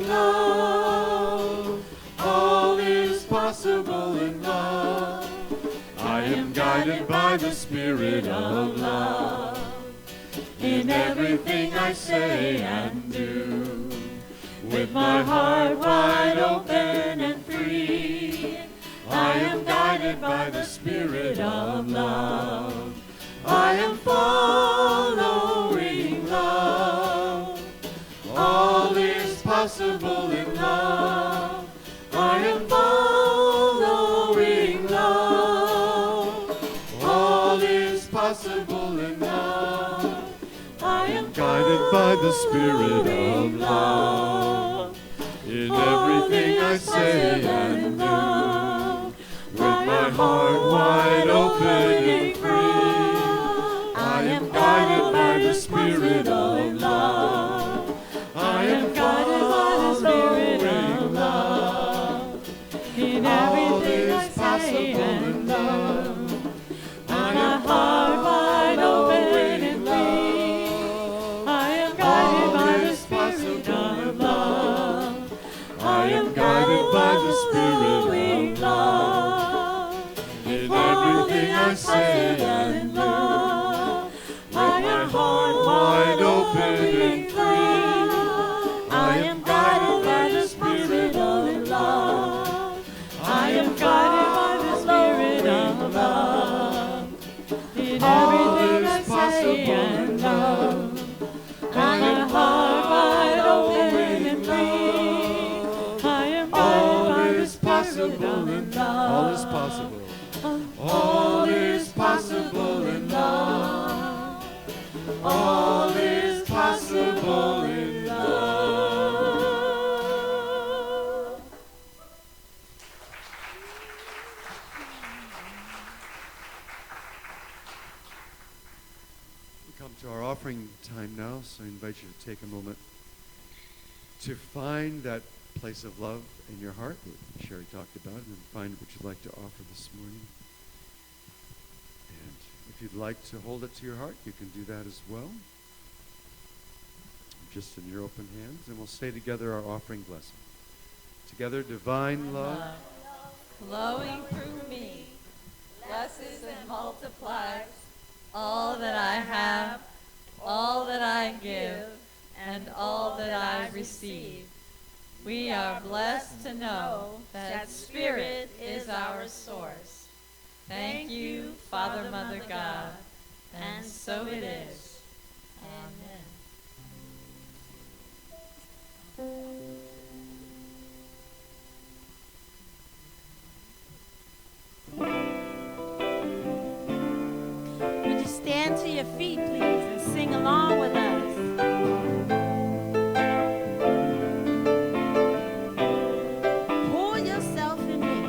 love. All is possible in love. I am guided by the Spirit of love in everything I say and do. With my heart wide open and free, I am guided by the Spirit of love. I am following love. All is possible in love. I am following love. All is possible in love. I am Guided by the Spirit of love. in everything I say and do. With my heart wide open and free, I am guided by the Spirit of love. I am guided by the Spirit of love. In everything I say and do, I my heart wide open and free, I am guided by the Spirit of love. I am guided by the Spirit of love. in everything I say and do. I am heart wide open and free, I am guided by the Spirit of love. I am guided by the Spirit of love. In everything I say and do, I am heart wide open and free, I am guided by the Spirit of love. All is possible. All is possible in love. All is possible in love. We come to our offering time now, so I invite you to take a moment to find that place of love in your heart that Cheri talked about, and find what you'd like to offer this morning. And if you'd like to hold it to your heart, you can do that as well, just in your open hands. And we'll say together our offering blessing. Together, divine love, flowing through me, blesses and multiplies all that I have, all that I give, and all that I receive. We are blessed to know that Spirit is our source. Thank you, Father, Mother, God, and so it is. Amen. Would you stand to your feet, please, and sing along with us? Pour yourself in me.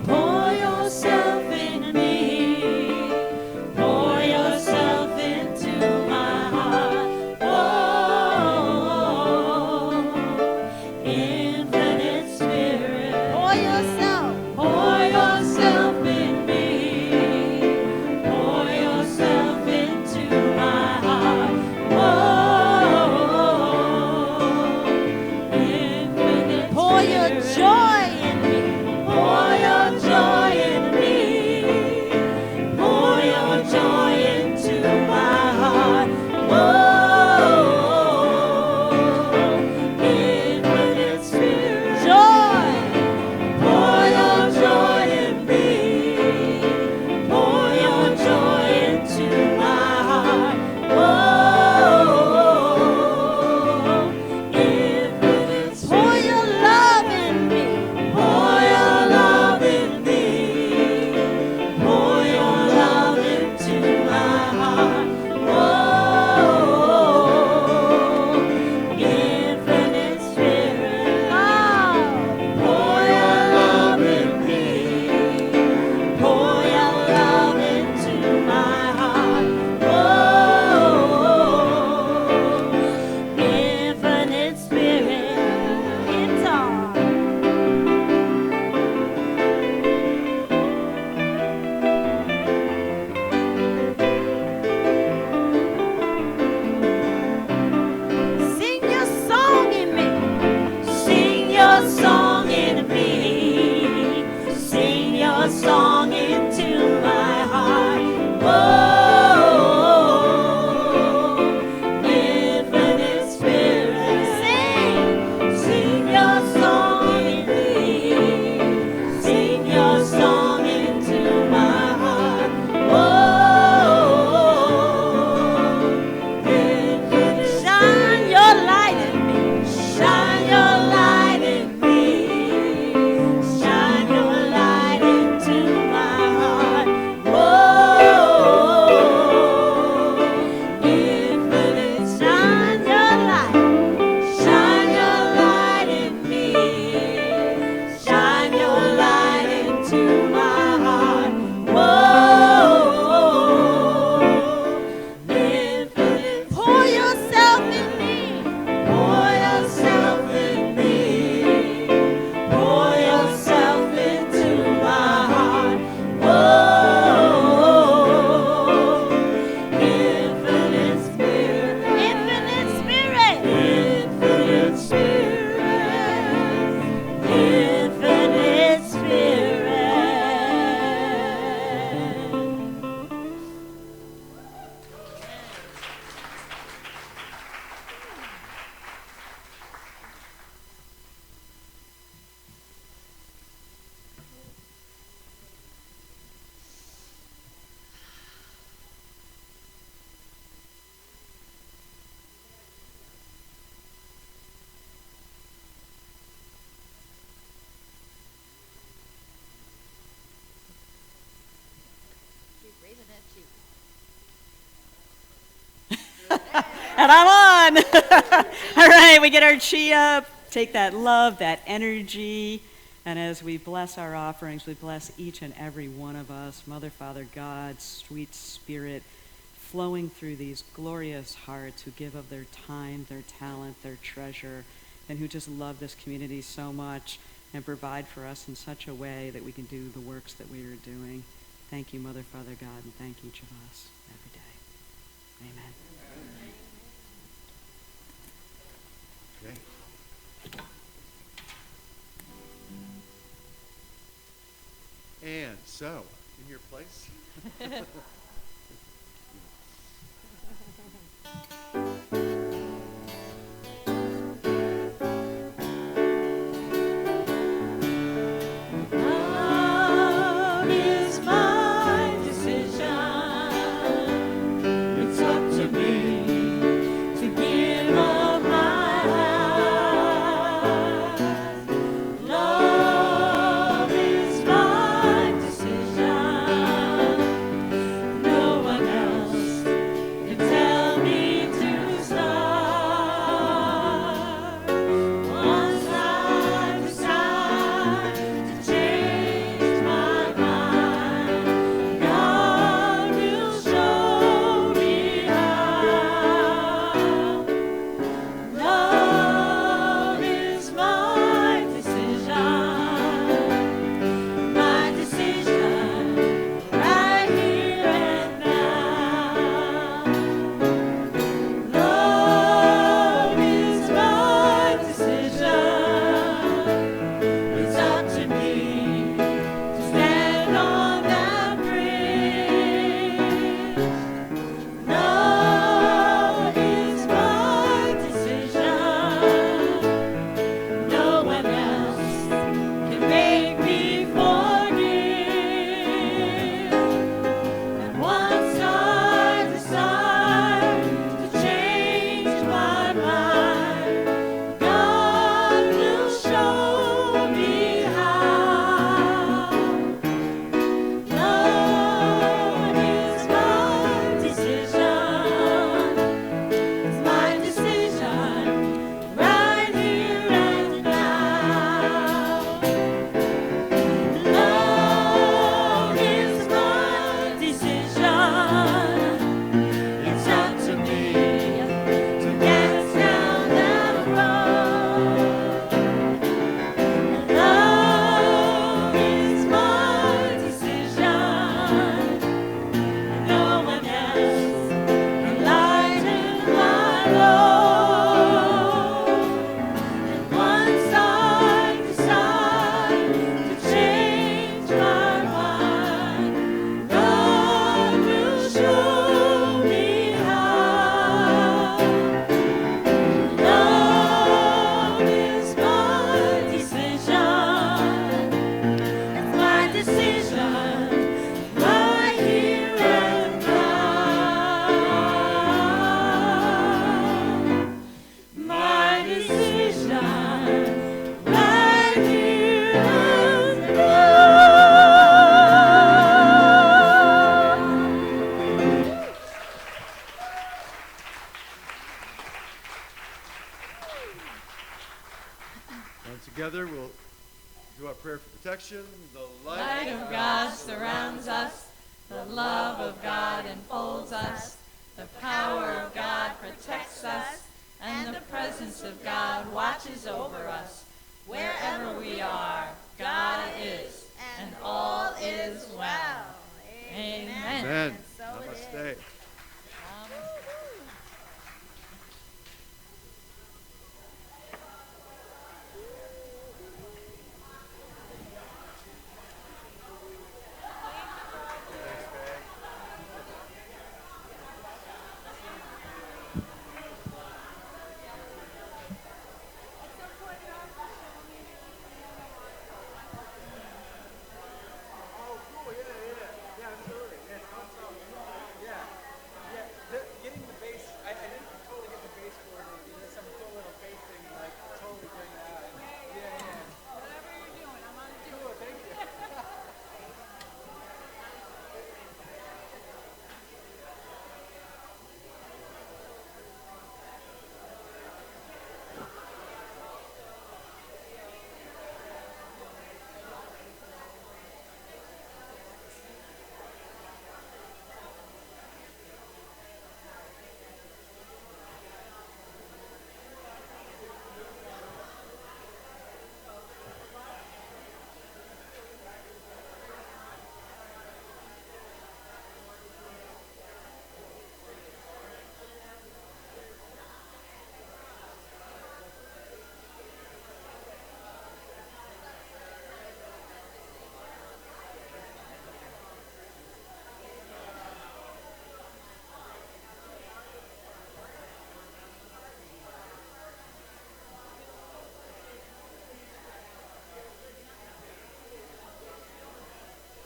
Pour yourself in me. Pour yourself into my heart. Oh, infinite Spirit. Pour yourself. Pour yourself in me. Pour yourself into my heart. And I'm on. All right, we get our chi up. Take that love, that energy. And as we bless our offerings, we bless each and every one of us. Mother, Father, God, sweet Spirit, flowing through these glorious hearts who give of their time, their talent, their treasure, and who just love this community so much and provide for us in such a way that we can do the works that we are doing. Thank you, Mother, Father, God, and thank each of us every day. Amen. Okay. And so, in your place. Love is my decision. It's up to me to give up my heart. Love is my decision. No one else can tell me to start. Once I decide to change my mind, God will show me how. Love is my decision right here and now. Love is my decision. It's up to me to stand on that bridge. Love is my decision. No one else can make me forgive. And once I decide to change my mind, God will show me how. Love is my decision. It's my decision right here and now. Love is my decision. It's up to me to get down that road. Love is my decision. No one else can lighten my load. And once I decide to change my mind, God will show me how. Love is my decision. It's my decision right here and now. My decision right here and now. And together we'll do our prayer for protection. The Light of God surrounds us. The love of God enfolds us. The power of God protects us. And the presence of God watches over us. Wherever we are, God is. And all is well. Amen. Amen. So it Namaste. is.